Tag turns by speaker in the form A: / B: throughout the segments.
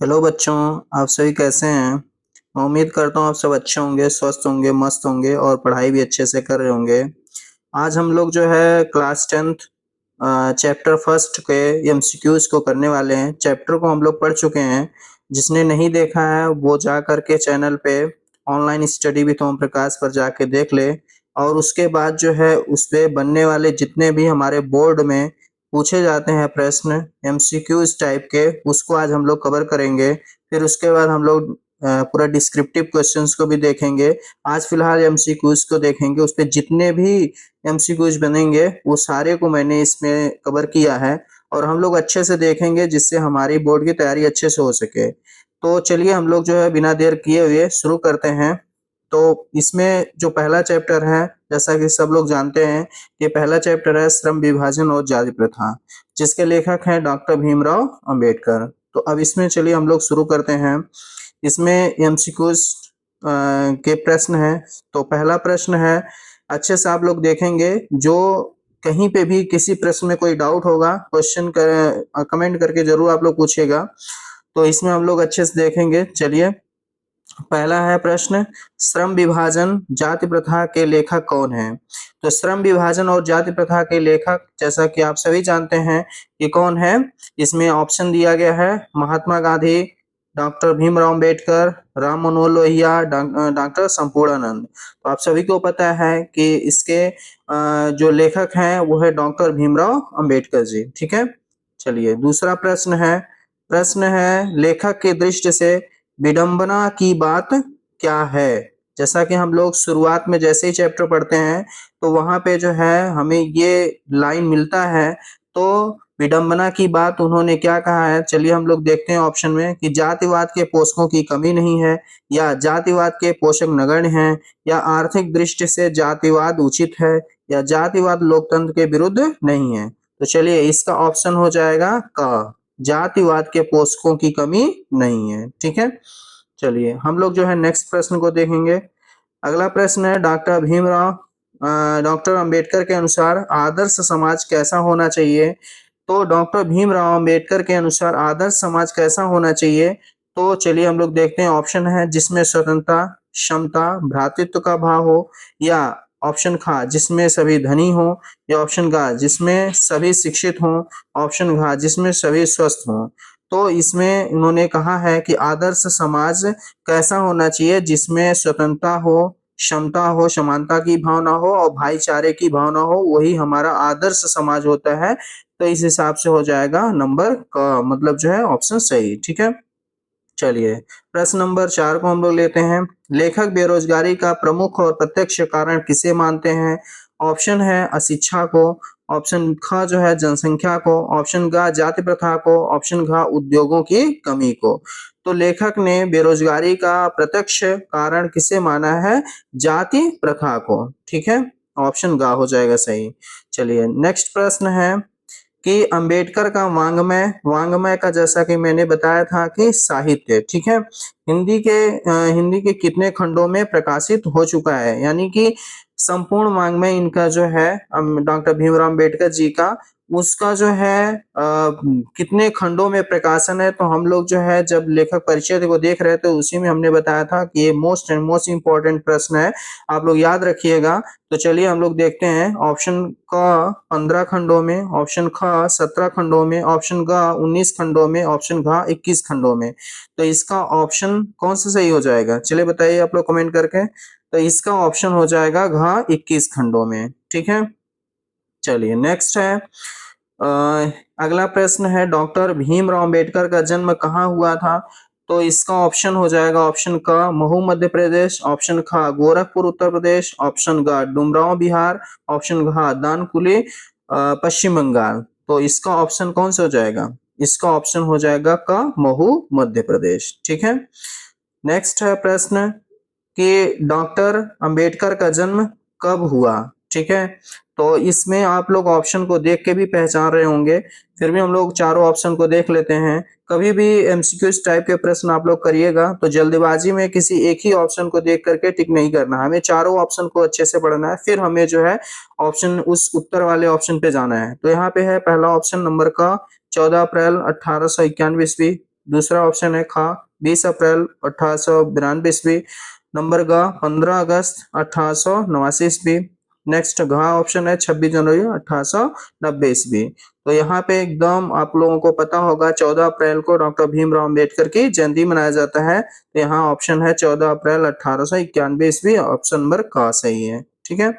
A: Hello बच्चों। आप सभी कैसे हैं? मैं उम्मीद करता हूँ आप सब अच्छे होंगे, स्वस्थ होंगे, मस्त होंगे और पढ़ाई भी अच्छे से कर रहे होंगे। आज हम लोग जो है क्लास 10th चैप्टर फर्स्ट के एमसीक्यूज को करने वाले हैं। चैप्टर को हम लोग पढ़ चुके हैं। जिसने नहीं देखा है वो जा करके चैनल पे online study with Om Prakash पर जाके देख ले। और उसके बाद जो है उस पे बनने वाले जितने भी हमारे बोर्ड में पूछे जाते हैं प्रश्न एमसीक्यूज टाइप के, उसको आज हम लोग कवर करेंगे। फिर उसके बाद हम लोग पूरा डिस्क्रिप्टिव क्वेश्चंस को भी देखेंगे। आज फिलहाल एमसीक्यूज को देखेंगे, उस पे जितने भी एमसीक्यूज बनेंगे वो सारे को मैंने इसमें कवर किया है और हम लोग अच्छे से देखेंगे जिससे हमारी बोर्ड की तैयारी अच्छे से हो सके। तो चलिए हम लोग जो है बिना देर किए हुए शुरू करते हैं। तो इसमें जो पहला चैप्टर है, जैसा कि सब लोग जानते हैं, ये पहला चैप्टर है श्रम विभाजन और जाति प्रथा, जिसके लेखक हैं डॉक्टर भीमराव अंबेडकर। तो अब इसमें चलिए हम लोग शुरू करते हैं। इसमें एमसीक्यूज के प्रश्न हैं। तो पहला प्रश्न है, अच्छे से आप लोग देखेंगे, जो कहीं पे भी किसी प्रश्न में कोई डाउट होगा क्वेश्चन कर कमेंट करके जरूर आप लोग पूछिएगा। तो इसमें हम लोग अच्छे से देखेंगे। चलिए, पहला है प्रश्न, श्रम विभाजन जाति प्रथा के लेखक कौन है? तो श्रम विभाजन और जाति प्रथा के लेखक, जैसा कि आप सभी जानते हैं, ये कौन है? इसमें ऑप्शन दिया गया है महात्मा गांधी, डॉक्टर भीमराव अंबेडकर, राम मनोहर लोहिया, डॉक्टर संपूर्णानंद। तो आप सभी को पता है कि इसके जो लेखक हैं वो है डॉक्टर भीमराव अंबेडकर जी। ठीक है। चलिए, दूसरा प्रश्न है लेखक की दृष्टि से विडंबना की बात क्या है? जैसा कि हम लोग शुरुआत में जैसे ही चैप्टर पढ़ते हैं तो वहां पे जो है हमें ये लाइन मिलता है। तो विडंबना की बात उन्होंने क्या कहा है, चलिए हम लोग देखते हैं ऑप्शन में कि जातिवाद के पोषकों की कमी नहीं है, या जातिवाद के पोषक नगण्य हैं, या आर्थिक दृष्टि से जातिवाद उचित है, या जातिवाद लोकतंत्र के विरुद्ध नहीं है। तो चलिए, इसका ऑप्शन हो जाएगा क, जातिवाद के पोषकों की कमी नहीं है। ठीक है। चलिए हम लोग जो है नेक्स्ट प्रश्न को देखेंगे। अगला प्रश्न है, डॉक्टर अंबेडकर के अनुसार आदर्श समाज कैसा होना चाहिए? तो डॉक्टर भीमराव अंबेडकर के अनुसार आदर्श समाज कैसा होना चाहिए? तो चलिए हम लोग देखते हैं। ऑप्शन है जिसमें स्वतंत्रता, समता, भ्रातृत्व का भाव हो, या ऑप्शन खा जिसमें सभी धनी हो, या ऑप्शन गा जिसमें सभी शिक्षित हो, ऑप्शन घा जिसमें सभी स्वस्थ हो। तो इसमें उन्होंने कहा है कि आदर्श समाज कैसा होना चाहिए? जिसमें स्वतंत्रता हो, क्षमता हो, समानता की भावना हो और भाईचारे की भावना हो, वही हमारा आदर्श समाज होता है। तो इस हिसाब से हो जाएगा नंबर का मतलब जो है ऑप्शन सही। ठीक है। चलिए, प्रश्न नंबर 4 को हम लोग लेते हैं। लेखक बेरोजगारी का प्रमुख और प्रत्यक्ष कारण किसे मानते हैं? ऑप्शन है अशिक्षा को, ऑप्शन ख जो है जनसंख्या को, ऑप्शन ग जाति प्रथा को, ऑप्शन घ उद्योगों की कमी को। तो लेखक ने बेरोजगारी का प्रत्यक्ष कारण किसे माना है? जाति प्रथा को। ठीक है। ऑप्शन ग हो जाएगा सही। चलिए, नेक्स्ट प्रश्न है कि अंबेडकर का वांग्मय का, जैसा कि मैंने बताया था कि साहित्य, ठीक है, हिंदी के कितने खंडों में प्रकाशित हो चुका है? यानी कि संपूर्ण वांग्मय इनका जो है डॉक्टर भीमराव अंबेडकर जी का, उसका जो है कितने खंडों में प्रकाशन है? तो हम लोग जो है जब लेखक परिचय को देख रहे थे उसी में हमने बताया था कि ये मोस्ट इम्पोर्टेंट प्रश्न है, आप लोग याद रखिएगा। तो चलिए हम लोग देखते हैं। ऑप्शन क 15 खंडों में, ऑप्शन ख 17 खंडों में, ऑप्शन ग 19 खंडों में, ऑप्शन घ 21 खंडों में। तो इसका ऑप्शन कौन सा सही हो जाएगा? चलिए बताइए आप लोग कमेंट करके। तो इसका ऑप्शन हो जाएगा घ 21 खंडों में। ठीक है। चलिए, नेक्स्ट है अगला प्रश्न है, डॉक्टर भीमराव अंबेडकर का जन्म कहाँ हुआ था? तो इसका ऑप्शन हो जाएगा ऑप्शन क महू मध्य प्रदेश, ऑप्शन ख गोरखपुर उत्तर प्रदेश, ऑप्शन ग डुमरांव बिहार, ऑप्शन घ दानकुनी पश्चिम बंगाल। तो इसका ऑप्शन कौन सा हो जाएगा? इसका ऑप्शन हो जाएगा क महू मध्य प्रदेश। ठीक है। नेक्स्ट है प्रश्न कि डॉक्टर अंबेडकर का जन्म कब हुआ? ठीक है। तो इसमें आप लोग ऑप्शन को देख के भी पहचान रहे होंगे, फिर भी हम लोग चारों ऑप्शन को देख लेते हैं। कभी भी एमसीक्यूज टाइप के प्रश्न आप लोग करिएगा तो जल्दबाजी में किसी एक ही ऑप्शन को देख करके टिक नहीं करना, हमें चारों ऑप्शन को अच्छे से पढ़ना है, फिर हमें जो है ऑप्शन उस उत्तर वाले ऑप्शन पे जाना है। तो यहाँ पे है पहला ऑप्शन नंबर का 14 अप्रैल 1891 ईस्वी, दूसरा ऑप्शन है खा 20 अप्रैल 1892 ईस्वी। नंबर ग 15 अगस्त 1889 ईस्वी। नेक्स्ट घ ऑप्शन है 26 जनवरी 1890 ईस्वी। तो यहाँ पे एकदम आप लोगों को पता होगा 14 अप्रैल को डॉक्टर भीमराव अंबेडकर की जयंती मनाया जाता है। तो यहाँ ऑप्शन है 14 अप्रैल 1891 ईस्वी, ऑप्शन नंबर का सही है। ठीक है,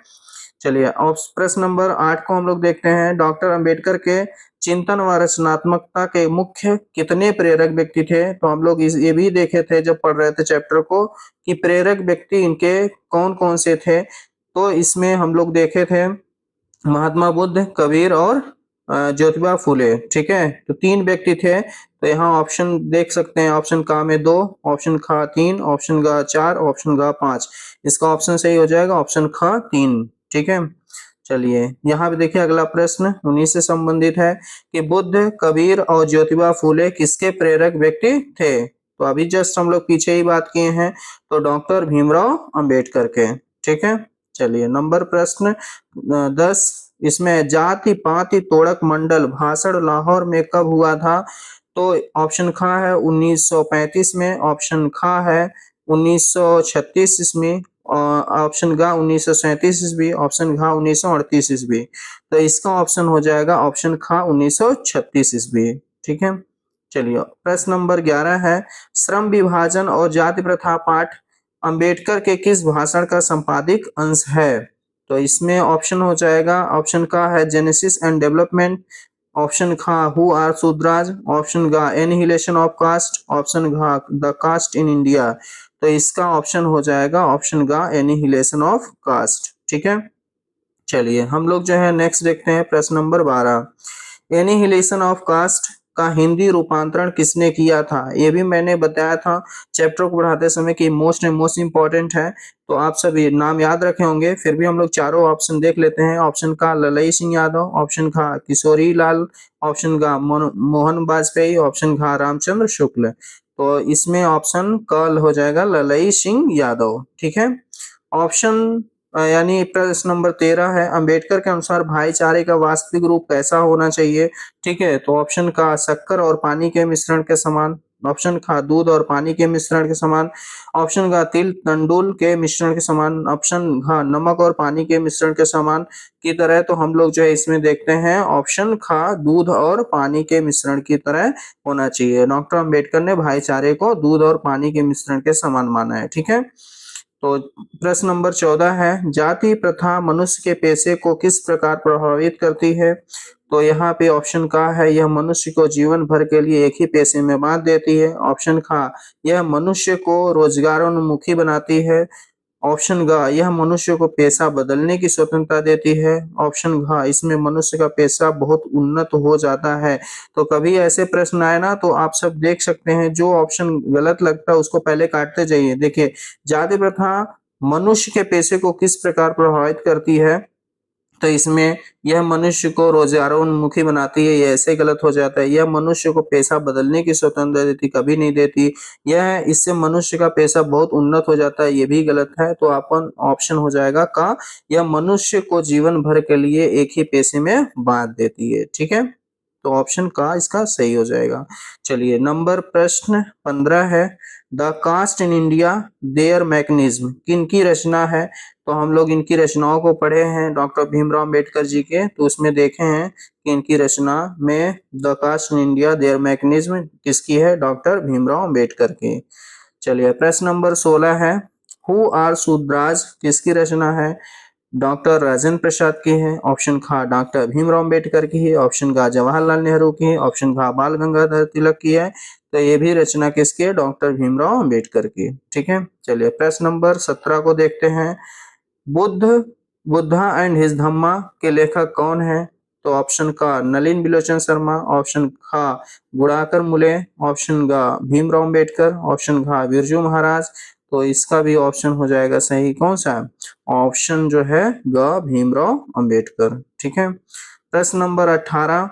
A: चलिए प्रश्न नंबर 8 को हम लोग देखते हैं। डॉक्टर अंबेडकर के चिंतन व रचनात्मकता के मुख्य कितने प्रेरक व्यक्ति थे? तो हम लोग ये भी देखे थे जब पढ़ रहे थे चैप्टर को कि प्रेरक व्यक्ति इनके कौन कौन से थे। तो इसमें हम लोग देखे थे महात्मा बुद्ध, कबीर और ज्योतिबा फूले। ठीक है, तो 3 व्यक्ति थे। तो यहाँ ऑप्शन देख सकते हैं, ऑप्शन का में 2, ऑप्शन खा 3, ऑप्शन गा 4, ऑप्शन गा 5। इसका ऑप्शन सही हो जाएगा ऑप्शन खा 3। ठीक है, चलिए यहाँ पे देखिए अगला प्रश्न उन्हीं से संबंधित है कि बुद्ध, कबीर और ज्योतिबा फूले किसके प्रेरक व्यक्ति थे? तो अभी जस्ट हम लोग पीछे ही बात किए हैं, तो डॉक्टर भीमराव अंबेडकर के। ठीक है, चलिए नंबर प्रश्न 10, इसमें जाति पाति तोड़क मंडल भाषण लाहौर में कब हुआ था? तो ऑप्शन खा है 1935 में, ऑप्शन खा है 1936 इसमें, ऑप्शन गा 1937 ईस्वी, ऑप्शन घा 1938 ईस्वी। तो इसका ऑप्शन हो जाएगा ऑप्शन खा 1936 ईस्वी। ठीक है, चलिए प्रश्न नंबर 11 है श्रम विभाजन और जाति प्रथा पाठ अंबेडकर के किस भाषण का संपादिक अंश है? तो इसमें ऑप्शन हो जाएगा, ऑप्शन का है जेनेसिस एंड डेवलपमेंट, ऑप्शन खा हु आर शूद्राज, ऑप्शन गा एनिहिलेशन ऑफ कास्ट, ऑप्शन घा द कास्ट इन इंडिया। तो इसका ऑप्शन हो जाएगा ऑप्शन गा एनिहिलेशन ऑफ कास्ट। ठीक है, चलिए हम लोग जो है नेक्स्ट देखते हैं प्रश्न नंबर 12। एनिहिलेशन ऑफ कास्ट का हिंदी रूपांतरण किसने किया था? ये भी मैंने बताया था चैप्टर को पढ़ाते समय कि मोस्ट इंपॉर्टेंट है, तो आप सभी नाम याद रखे होंगे। फिर भी हम लोग चारों ऑप्शन देख लेते हैं। ऑप्शन का ललई सिंह यादव, ऑप्शन का किशोरी लाल, ऑप्शन का मोहन वाजपेयी, ऑप्शन का रामचंद्र शुक्ल। तो इसमें ऑप्शन कल हो जाएगा ललई सिंह यादव। ठीक है, ऑप्शन यानी प्रश्न नंबर 13 है अंबेडकर के अनुसार भाईचारे का वास्तविक रूप कैसा होना चाहिए? ठीक है, तो ऑप्शन का शक्कर और पानी के मिश्रण के समान, ऑप्शन का दूध और पानी के मिश्रण के समान, ऑप्शन का तिल तंडुल के मिश्रण के समान, ऑप्शन घ नमक और पानी के मिश्रण के समान की तरह। तो हम लोग जो है इसमें देखते हैं ऑप्शन खा दूध और पानी के मिश्रण की तरह होना चाहिए। डॉक्टर अंबेडकर ने भाईचारे को दूध और पानी के मिश्रण के समान माना है। ठीक है, तो प्रश्न नंबर 14 है जाति प्रथा मनुष्य के पेशे को किस प्रकार प्रभावित करती है? तो यहाँ पे ऑप्शन का है यह मनुष्य को जीवन भर के लिए एक ही पेशे में बांध देती है, ऑप्शन खा यह मनुष्य को रोजगारोन्मुखी बनाती है, ऑप्शन ग यह मनुष्य को पेशा बदलने की स्वतंत्रता देती है, ऑप्शन घ इसमें मनुष्य का पेशा बहुत उन्नत हो जाता है। तो कभी ऐसे प्रश्न आए ना तो आप सब देख सकते हैं, जो ऑप्शन गलत लगता है उसको पहले काटते जाइए। देखिए जाति प्रथा मनुष्य के पेशे को किस प्रकार प्रभावित करती है? तो इसमें यह मनुष्य को रोजगारोन्मुखी बनाती है, ये ऐसे गलत हो जाता है। यह मनुष्य को पेशा बदलने की स्वतंत्रता देती, कभी नहीं देती। यह इससे मनुष्य का पेशा बहुत उन्नत हो जाता है, ये भी गलत है। तो अपन ऑप्शन हो जाएगा का यह मनुष्य को जीवन भर के लिए एक ही पेशे में बांध देती है। ठीक है, तो ऑप्शन का इसका सही हो जाएगा। चलिए नंबर प्रश्न 15 है the caste in India their mechanism किनकी रचना है? तो हम लोग इनकी रचनाओं को पढ़े हैं डॉक्टर भीमराव अंबेडकर जी के, तो उसमें देखे हैं कि इनकी रचना में the caste in India their mechanism किसकी है? डॉक्टर भीमराव अंबेडकर की। चलिए प्रश्न नंबर 16 है हु आर शूद्राज किसकी रचना है? डॉक्टर राजेंद्र प्रसाद की है, ऑप्शन खा डॉक्टर भीमराव अंबेडकर की है, ऑप्शन गा जवाहरलाल नेहरू की है, ऑप्शन खा बाल गंगाधर तिलक की है। तो ये भी रचना किसकी है? डॉक्टर भीमराव अंबेडकर की। ठीक है, चलिए प्रश्न नंबर 17 को देखते हैं बुद्ध बुद्धा एंड हिज धम्मा के लेखक कौन है? तो ऑप्शन का नलिन बिलोचन शर्मा, ऑप्शन खा गुणाकर मुले, ऑप्शन गा भीमराव अंबेडकर, ऑप्शन घा बिरजू महाराज। तो इसका भी ऑप्शन हो जाएगा सही कौन सा? ऑप्शन जो है ग भीमराव अंबेडकर। ठीक है, प्रश्न नंबर 18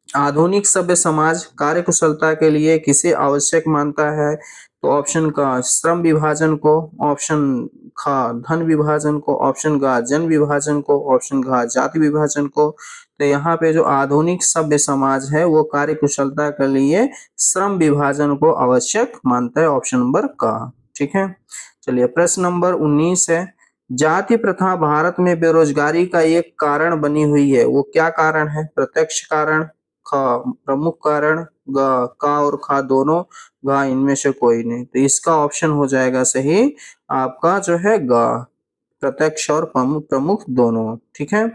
A: आधुनिक सभ्य समाज कार्यकुशलता के लिए किसे आवश्यक मानता है? तो ऑप्शन का श्रम विभाजन को, ऑप्शन खा धन विभाजन को, ऑप्शन गा जन विभाजन को, ऑप्शन घा जाति विभाजन को। तो यहाँ पे जो आधुनिक सभ्य समाज है वो कार्य कुशलता के लिए श्रम विभाजन को आवश्यक मानता है, ऑप्शन नंबर का। ठीक है, चलिए प्रश्न नंबर 19 है, जाति प्रथा भारत में बेरोजगारी का एक कारण बनी हुई है, वो क्या कारण है? प्रत्यक्ष कारण, ख प्रमुख कारण, ग का और खा दोनों, घ इनमें से कोई नहीं। तो इसका ऑप्शन हो जाएगा सही आपका जो है ग, प्रत्यक्ष और प्रमुख प्रमुख दोनों। ठीक है,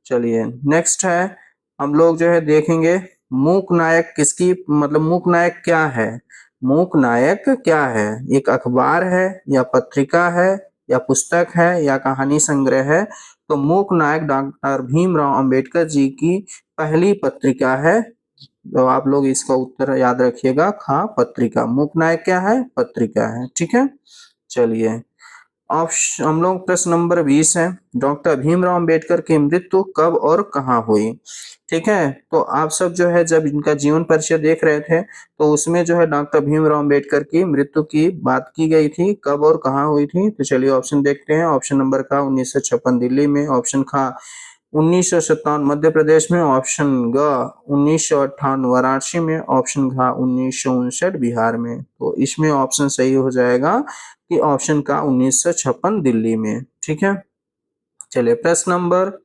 A: चलिए नेक्स्ट है, हम लोग जो है देखेंगे मूक नायक किसकी, मतलब मूक नायक क्या है? मूक नायक क्या है? एक अखबार है या पत्रिका है या पुस्तक है या कहानी संग्रह है? तो मूक नायक डॉक्टर भीमराव अंबेडकर जी की पहली पत्रिका है। तो आप लोग इसका उत्तर याद रखिएगा, खा पत्रिका। मूक नायक क्या है? पत्रिका है। ठीक है, चलिए ऑप्शन हम लोग प्रश्न नंबर 20 है, डॉक्टर भीमराव अंबेडकर की मृत्यु कब और कहाँ हुई? ठीक है, तो आप सब जो है जब इनका जीवन परिचय देख रहे थे तो उसमें जो है डॉक्टर भीमराव अंबेडकर की मृत्यु की बात की गई थी, कब और कहाँ हुई थी? तो चलिए ऑप्शन देखते हैं। ऑप्शन नंबर का 1956 दिल्ली में, ऑप्शन खा 1957 मध्य प्रदेश में, ऑप्शन ग 1958 वाराणसी में, ऑप्शन घ 1959 बिहार में। तो इसमें ऑप्शन सही हो जाएगा कि ऑप्शन का 1956 दिल्ली में। ठीक है, चलिए प्रश्न नंबर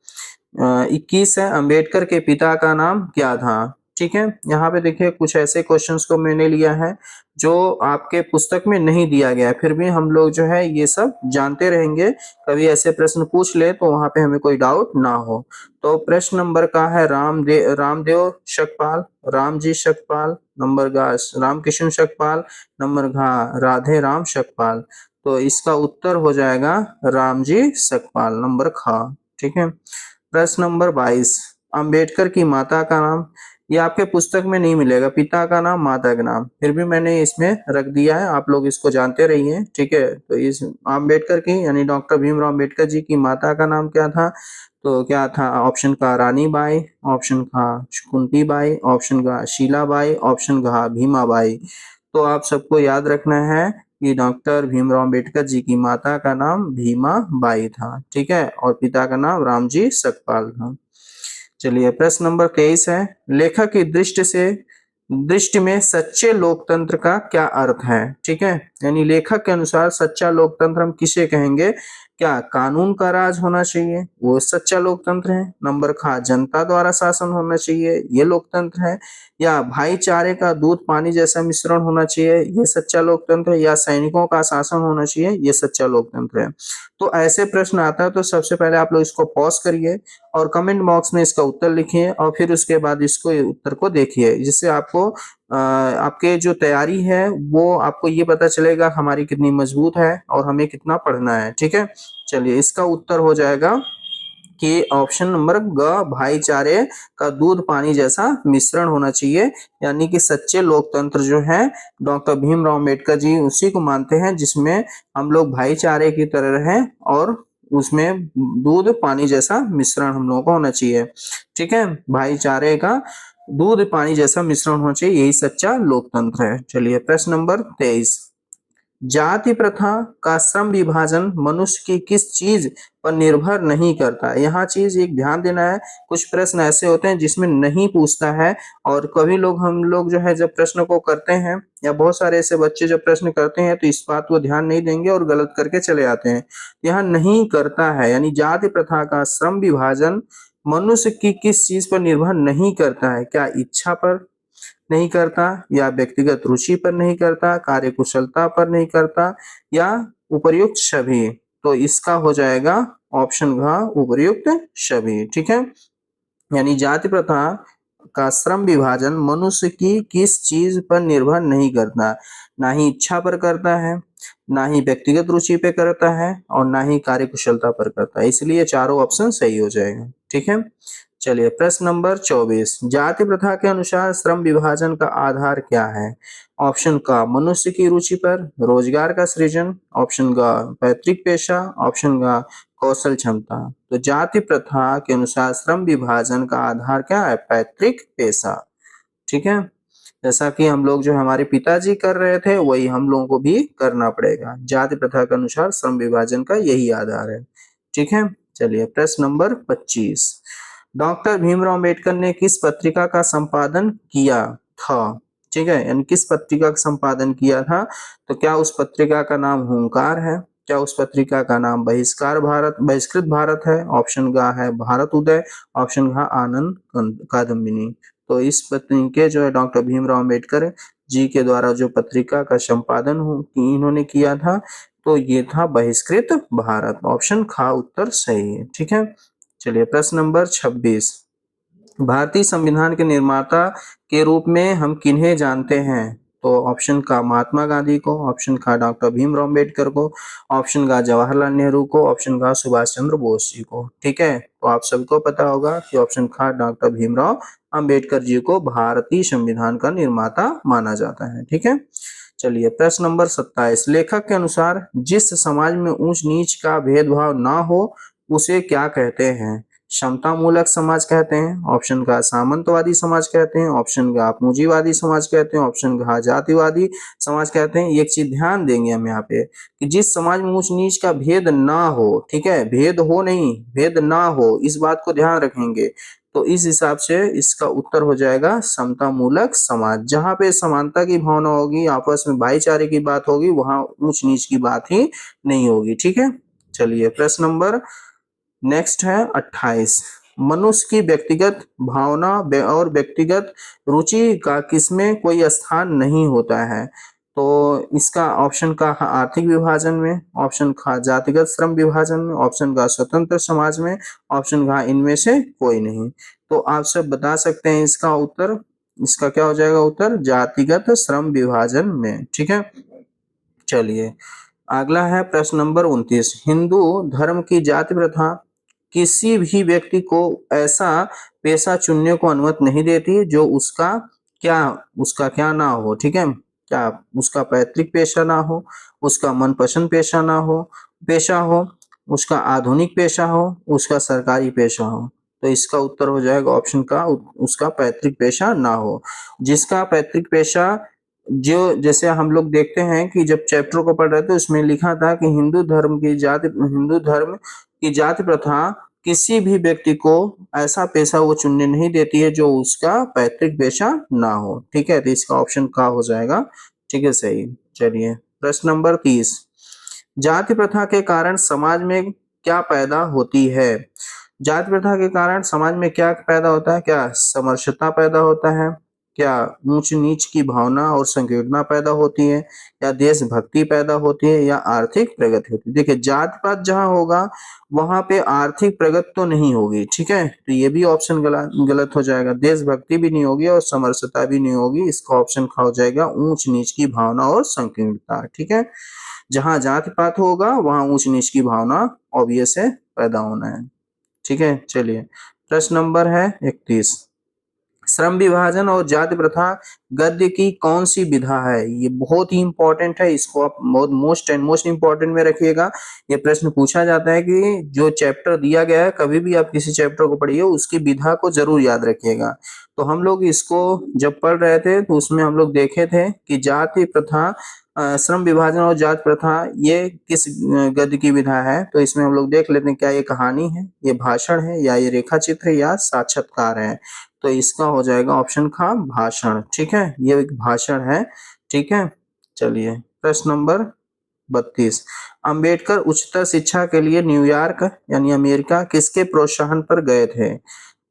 A: 21 है, अंबेडकर के पिता का नाम क्या था? ठीक है, यहाँ पे देखिए कुछ ऐसे क्वेश्चंस को मैंने लिया है जो आपके पुस्तक में नहीं दिया गया है, फिर भी हम लोग जो है ये सब जानते रहेंगे, कभी ऐसे प्रश्न पूछ ले तो वहां पे हमें कोई डाउट ना हो। तो प्रश्न नंबर का है रामदेव शकपाल, रामजी शकपाल, नंबर गा रामकिशन शकपाल, नंबर घा राधे राम शकपाल। तो इसका उत्तर हो जाएगा रामजी सकपाल, नंबर खा। ठीक है, प्रश्न नंबर 22, अंबेडकर की माता का नाम, ये आपके पुस्तक में नहीं मिलेगा, पिता का नाम माता का नाम, फिर भी मैंने इसमें रख दिया है, आप लोग इसको जानते रहिए। ठीक है, तो इस अंबेडकर की यानी डॉक्टर भीमराव अंबेडकर जी की माता का नाम क्या था? तो क्या था? ऑप्शन का रानी बाई, ऑप्शन का कुंती बाई, ऑप्शन का शीला बाई, ऑप्शन का भीमा बाई। तो आप सबको याद रखना है कि डॉक्टर भीमराव अंबेडकर जी की माता का नाम भीमा बाई था। ठीक है, और पिता का नाम रामजी सकपाल था। चलिए प्रश्न नंबर 23 है, लेखक की दृष्टि में सच्चे लोकतंत्र का क्या अर्थ है? ठीक है, यानी लेखक के अनुसार सच्चा लोकतंत्र हम किसे कहेंगे? क्या कानून का राज होना चाहिए, वो सच्चा लोकतंत्र है? नंबर खा जनता द्वारा शासन होना चाहिए, ये लोकतंत्र है? या भाईचारे का दूध पानी जैसा मिश्रण होना चाहिए, ये सच्चा लोकतंत्र है? या सैनिकों का शासन होना चाहिए, ये सच्चा लोकतंत्र है? तो ऐसे प्रश्न आता है तो सबसे पहले आप लोग इसको पॉज करिए और कमेंट बॉक्स में इसका उत्तर लिखिए और फिर उसके बाद इसको उत्तर को देखिए, जिससे आपको आपके जो तैयारी है वो आपको ये पता चलेगा हमारी कितनी मजबूत है और हमें कितना पढ़ना है। ठीक है, चलिए इसका उत्तर हो जाएगा कि ऑप्शन नंबर ग, भाईचारे का दूध पानी जैसा मिश्रण होना चाहिए, यानी कि सच्चे लोकतंत्र जो है डॉक्टर भीमराव अंबेडकर जी उसी को मानते हैं जिसमें हम लोग भाईचारे की तरह रहें और उसमें दूध पानी जैसा मिश्रण हम लोगों को होना चाहिए। ठीक है, भाईचारे का दूध पानी जैसा मिश्रण होना चाहिए, यही सच्चा लोकतंत्र है। चलिए प्रश्न नंबर 23, जाति प्रथा का श्रम विभाजन मनुष्य की किस चीज पर निर्भर नहीं करता? यहाँ चीज एक ध्यान देना है, कुछ प्रश्न ऐसे होते हैं जिसमें नहीं पूछता है और कभी लोग हम लोग जो है जब प्रश्न को करते हैं या बहुत सारे ऐसे बच्चे जब प्रश्न करते हैं तो इस बात को ध्यान नहीं देंगे और गलत करके चले आते हैं। यहाँ नहीं करता है, यानी जाति प्रथा का श्रम विभाजन मनुष्य की किस चीज पर निर्भर नहीं करता है? क्या इच्छा पर नहीं करता, या व्यक्तिगत रुचि पर नहीं करता, कार्यकुशलता पर नहीं करता, या उपर्युक्त सभी? तो इसका हो जाएगा ऑप्शन घ उपर्युक्त सभी। ठीक है, यानी जाति प्रथा का श्रम विभाजन मनुष्य की किस चीज पर निर्भर नहीं करता, ना ही इच्छा पर करता है, ना ही व्यक्तिगत रुचि पे करता है और ना ही कार्यकुशलता पर करता है, इसलिए चारों ऑप्शन सही हो जाएगा। ठीक है, चलिए प्रश्न नंबर 24, जाति प्रथा के अनुसार श्रम विभाजन का आधार क्या है? ऑप्शन का मनुष्य की रुचि पर, रोजगार का सृजन, ऑप्शन का पैतृक पेशा, ऑप्शन का कौशल क्षमता। तो जाति प्रथा के अनुसार श्रम विभाजन का आधार क्या है? पैतृक पेशा। ठीक है, जैसा कि हम लोग जो हमारे पिताजी कर रहे थे वही हम लोगों को भी करना पड़ेगा, जाति प्रथा के अनुसार श्रम विभाजन का यही आधार है। ठीक है, चलिए प्रश्न नंबर 25, डॉक्टर भीमराव अंबेडकर ने किस पत्रिका का संपादन किया था? ठीक है, यानी किस पत्रिका का संपादन किया था? तो क्या उस पत्रिका का नाम हुंकार है? क्या उस पत्रिका का नाम बहिष्कृत भारत है? ऑप्शन ग है भारत उदय, ऑप्शन घ आनंद कादम्बिनी। तो इस पत्रिका जो है डॉक्टर भीमराव अंबेडकर जी के द्वारा जो पत्रिका का संपादन इन्होंने किया था, तो ये था बहिष्कृत भारत। ऑप्शन ख उत्तर सही है। ठीक है, चलिए प्रश्न नंबर 26। भारतीय संविधान के निर्माता के रूप में हम किन्हें जानते हैं? तो ऑप्शन का महात्मा गांधी को, ऑप्शन का डॉक्टर भीमराव अंबेडकर को, ऑप्शन का जवाहरलाल नेहरू को, ऑप्शन का सुभाष चंद्र बोस जी को। ठीक है, तो आप सबको पता होगा कि ऑप्शन का डॉक्टर भीमराव अंबेडकर जी को भारतीय संविधान का निर्माता माना जाता है। ठीक है, चलिए प्रश्न नंबर 27। लेखक के अनुसार जिस समाज में ऊंच नीच का भेदभाव ना हो उसे क्या कहते हैं? समता मूलक समाज कहते हैं, ऑप्शन का सामंतवादी समाज कहते हैं, ऑप्शन का पूंजीवादी समाज कहते हैं, ऑप्शन का जातिवादी समाज कहते हैं। एक चीज ध्यान देंगे हम यहाँ पे कि जिस समाज में ऊंच नीच का भेद ना हो, ठीक है, भेद हो नहीं, भेद ना हो, इस बात को ध्यान रखेंगे। तो इस हिसाब से इसका उत्तर हो जाएगा समता मूलक समाज। जहां पे समानता की भावना होगी, आपस में भाईचारे की बात होगी, वहां ऊंच नीच की बात ही नहीं होगी। ठीक है, चलिए प्रश्न नंबर नेक्स्ट है 28। मनुष्य की व्यक्तिगत भावना और व्यक्तिगत रुचि का किसमें कोई स्थान नहीं होता है? तो इसका ऑप्शन का आर्थिक विभाजन में, ऑप्शन का जातिगत श्रम विभाजन में, ऑप्शन का स्वतंत्र समाज में, ऑप्शन का इनमें से कोई नहीं। तो आप सब बता सकते हैं इसका उत्तर। इसका क्या हो जाएगा उत्तर? जातिगत श्रम विभाजन में। ठीक है, चलिए अगला है प्रश्न नंबर 29। हिंदू धर्म की जाति प्रथा किसी भी व्यक्ति को ऐसा पेशा चुनने को अनुमति नहीं देती जो उसका क्या ना हो। ठीक है, क्या उसका पैतृक पेशा ना हो, उसका मनपसंद पेशा हो, उसका आधुनिक पेशा हो, उसका सरकारी पेशा हो। तो इसका उत्तर हो जाएगा ऑप्शन का उसका पैतृक पेशा ना हो। जिसका पैतृक पेशा, जो जैसे हम लोग देखते हैं कि जब चैप्टर को पढ़ रहे थे उसमें लिखा था कि हिंदू धर्म की जाति प्रथा किसी भी व्यक्ति को ऐसा पेशा वो चुनने नहीं देती है जो उसका पैतृक पेशा ना हो। ठीक है, तो इसका ऑप्शन का हो जाएगा। ठीक है, सही। चलिए प्रश्न नंबर 30। जाति प्रथा के कारण समाज में क्या पैदा होती है? जाति प्रथा के कारण समाज में क्या पैदा होता है? क्या समरसता पैदा होता है? क्या ऊंच नीच की भावना और संकीर्णता पैदा होती है? या देशभक्ति पैदा होती है? या आर्थिक प्रगति होती है? देखिए जाति पात जहां होगा वहां पे आर्थिक प्रगति तो नहीं होगी। ठीक है, तो ये भी ऑप्शन गलत हो जाएगा। देशभक्ति भी नहीं होगी और समरसता भी नहीं होगी। इसका ऑप्शन खा हो जाएगा ऊंच नीच की भावना और संकीर्णता। ठीक है, जहां जाति पात होगा वहां ऊंच नीच की भावना ऑब्वियस है पैदा होना है। ठीक है, चलिए प्रश्न नंबर है 31। श्रम विभाजन और जाति प्रथा गद्य की कौन सी विधा है? ये बहुत ही इंपॉर्टेंट है, इसको आप बहुत मोस्ट इंपॉर्टेंट में रखिएगा। ये प्रश्न पूछा जाता है कि जो चैप्टर दिया गया है, कभी भी आप किसी चैप्टर को पढ़िए उसकी विधा को जरूर याद रखिएगा। तो हम लोग इसको जब पढ़ रहे थे तो उसमें हम लोग देखे थे कि जाति प्रथा, श्रम विभाजन और जाति प्रथा ये किस गद्य की विधा है। तो इसमें हम लोग देख लेते हैं क्या ये कहानी है, ये भाषण है, या ये रेखा चित्र है, या साक्षात्कार है। तो इसका हो जाएगा ऑप्शन का भाषण। ठीक है, ये एक भाषण है। ठीक है, चलिए प्रश्न नंबर 32। अंबेडकर उच्चतर शिक्षा के लिए न्यूयॉर्क यानी अमेरिका किसके प्रोत्साहन पर गए थे?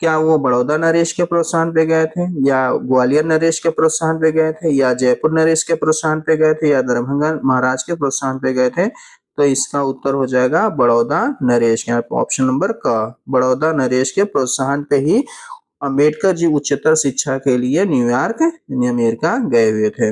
A: क्या वो बड़ौदा नरेश के प्रोत्साहन पे गए थे, या ग्वालियर नरेश के प्रोत्साहन पे गए थे, या जयपुर नरेश के प्रोत्साहन पे गए थे, या दरभंगा महाराज के प्रोत्साहन पे गए थे? तो इसका उत्तर हो जाएगा बड़ौदा नरेश। यहाँ पे ऑप्शन नंबर क, बड़ौदा नरेश के प्रोत्साहन पे ही अंबेडकर जी उच्चतर शिक्षा के लिए न्यूयॉर्क यानी अमेरिका गए हुए थे।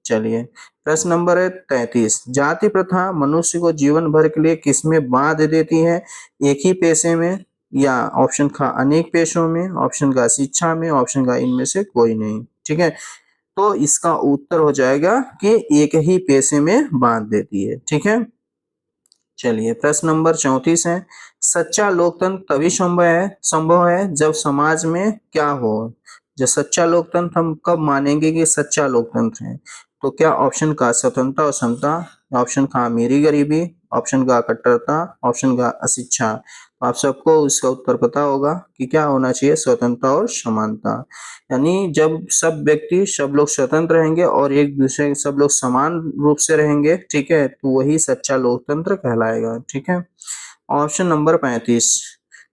A: चलिए प्रश्न नंबर है 33। जाति प्रथा मनुष्य को जीवन भर के लिए किसमें बांध देती है? एक ही पेशे में, या ऑप्शन का अनेक पेशों में, ऑप्शन का शिक्षा में, ऑप्शन का इनमें से कोई नहीं। ठीक है, तो इसका उत्तर हो जाएगा कि एक ही पेशे में बांध देती है। ठीक है, चलिए प्रश्न नंबर 34 है। सच्चा लोकतंत्र तभी संभव है जब समाज में क्या हो? जो सच्चा लोकतंत्र हम कब मानेंगे कि सच्चा लोकतंत्र है? तो क्या ऑप्शन का स्वतंत्रता और समता, ऑप्शन का अमीरी गरीबी, ऑप्शन का कट्टरता, ऑप्शन का अशिक्षा? आप सबको इसका उत्तर पता होगा कि क्या होना चाहिए, स्वतंत्रता और समानता। यानी जब सब व्यक्ति, सब लोग स्वतंत्र रहेंगे और एक दूसरे सब लोग समान रूप से रहेंगे, ठीक है, तो वही सच्चा लोकतंत्र कहलाएगा। ठीक है। ऑप्शन नंबर 35,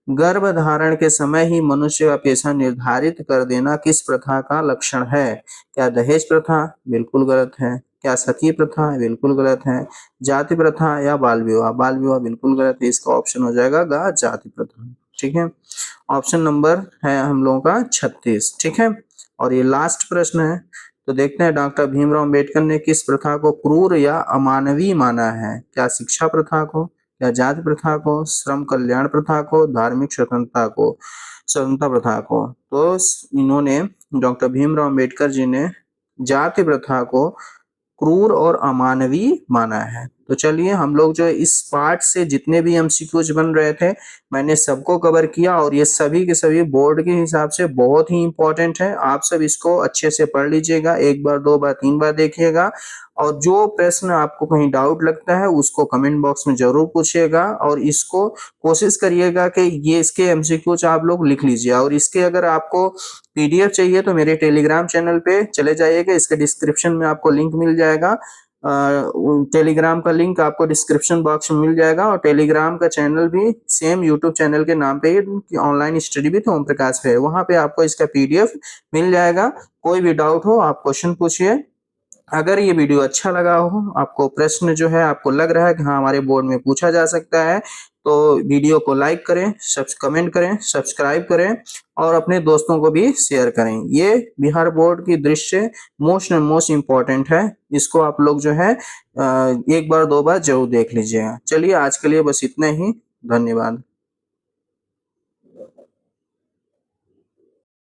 A: गर्भधारण के समय ही मनुष्य का पेशा निर्धारित कर देना किस प्रथा का लक्षण है? क्या दहेज प्रथा? बिल्कुल गलत है। क्या सती प्रथा? बिल्कुल गलत है। जाति प्रथा या बाल विवाह? बाल विवाह बिल्कुल गलत है। इसका ऑप्शन हो जाएगा ग जाति प्रथा। ठीक है। ऑप्शन नंबर है हम लोगों का 36। ठीक है। और ये लास्ट प्रश्न है, तो देखते हैं डॉक्टर भीमराव अंबेडकर ने किस प्रथा को क्रूर या अमानवीय माना है? क्या शिक्षा प्रथा को, या जाति प्रथा को, श्रम कल्याण प्रथा को, धार्मिक स्वतंत्रता को, स्वतंत्रता प्रथा को? तो इन्होंने, डॉक्टर भीमराव अंबेडकर जी ने जाति प्रथा को क्रूर और अमानवीय माना है। तो चलिए हम लोग जो इस पार्ट से जितने भी एमसीक्यूज बन रहे थे, मैंने सबको कवर किया और ये सभी के सभी बोर्ड के हिसाब से बहुत ही इंपॉर्टेंट है। आप सब इसको अच्छे से पढ़ लीजिएगा, एक बार, दो बार, तीन बार देखिएगा, और जो प्रश्न आपको कहीं डाउट लगता है उसको कमेंट बॉक्स में जरूर पूछिएगा, और इसको कोशिश करिएगा कि ये इसके एमसीक्यूज आप लोग लिख लीजिए। और इसके अगर आपको पीडीएफ चाहिए तो मेरे टेलीग्राम चैनल पे चले जाइएगा, इसके डिस्क्रिप्शन में आपको लिंक मिल जाएगा। टेलीग्राम का लिंक आपको डिस्क्रिप्शन बॉक्स में मिल जाएगा, और टेलीग्राम का चैनल भी सेम यूट्यूब चैनल के नाम पे ही, online study with Om Prakash पे है, वहां पे आपको इसका पीडीएफ मिल जाएगा। कोई भी डाउट हो आप क्वेश्चन पूछिए। अगर ये वीडियो अच्छा लगा हो, आपको प्रश्न जो है आपको लग रहा है कि हाँ हमारे बोर्ड में पूछा जा सकता है, तो वीडियो को लाइक करें, कमेंट करें, सब्सक्राइब करें, और अपने दोस्तों को भी शेयर करें। ये बिहार बोर्ड की दृश्य मोस्ट इम्पोर्टेंट है, इसको आप लोग जो है एक बार, दो बार जरूर देख लीजिएगा। चलिए आज के लिए बस इतना ही, धन्यवाद।